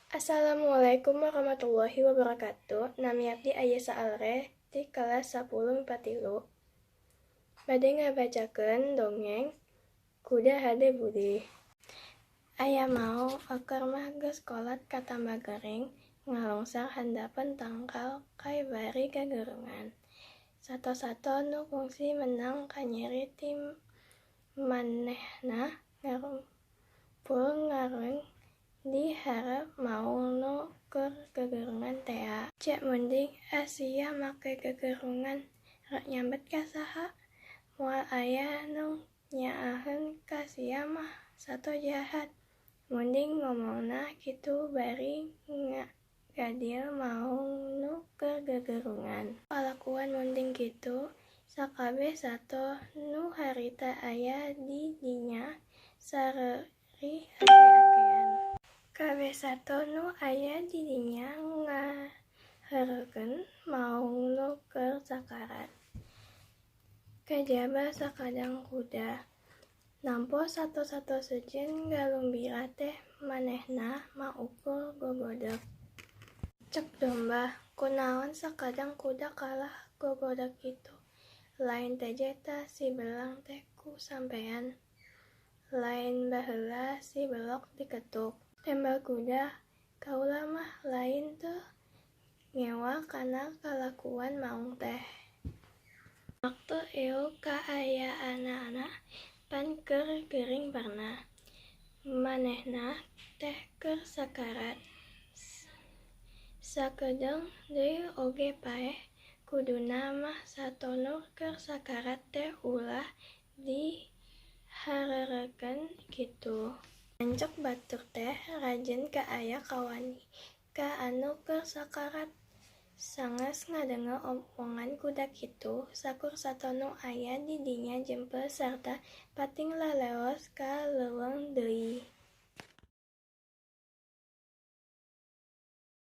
Assalamualaikum warahmatullahi wabarakatuh. Nami abdi aya saalre di kelas 10 43. Bade ngabacakeun dongeng Kuda Hade Budi. Aya mau eker mah geus kolot ka tambah gering, ngalongsar handapeun tangkal kai bari gagerungan. Sato-sato nu kungsi menang kanyeri tim manehna ngarumpul ngareng di hareup mau nu keur gagerungan tea. Cek mending sia make gagerungan rek nyambet ka saha. Moal aya nu nyaaheun ka sia mah sato jahat. Mending ngomongna kitu bari ngagadil mau nu keur gagerungan. Palakuan mending kitu sakabeh sato nu harita aya di dinya sareurih ake-akean. Kabeh sato nu aya di dinya ngaheureugkeun maung nu keur sakarat. Kajaba sakadang kuda. Nampo sato-sato sejen galumbira teh manehna maukul gogodeg. Cek domba, kunaon sakadang kuda kalah gogodeg kitu. Lain teh jeta si belang teh ku sampean. Lain baheula si belok diketuk. Tembak kuda, kaula mah lain teu ngewa kana kalakuan maung teh. Waktu euk kaayaanana pan keur gering barna. Manehna teh keur sakarat. Sakedeung deui oge paeh kuduna mah sato nu keur sakarat teh ulah dihareureukkeun kitu. Lanceuk batur teh rajen kaaya ka wanita anu keur sakarat. Sanggeus ngadenge omongan kuda kitu, sakur sato nu aya di dinya jempeu sarta pating laleos ka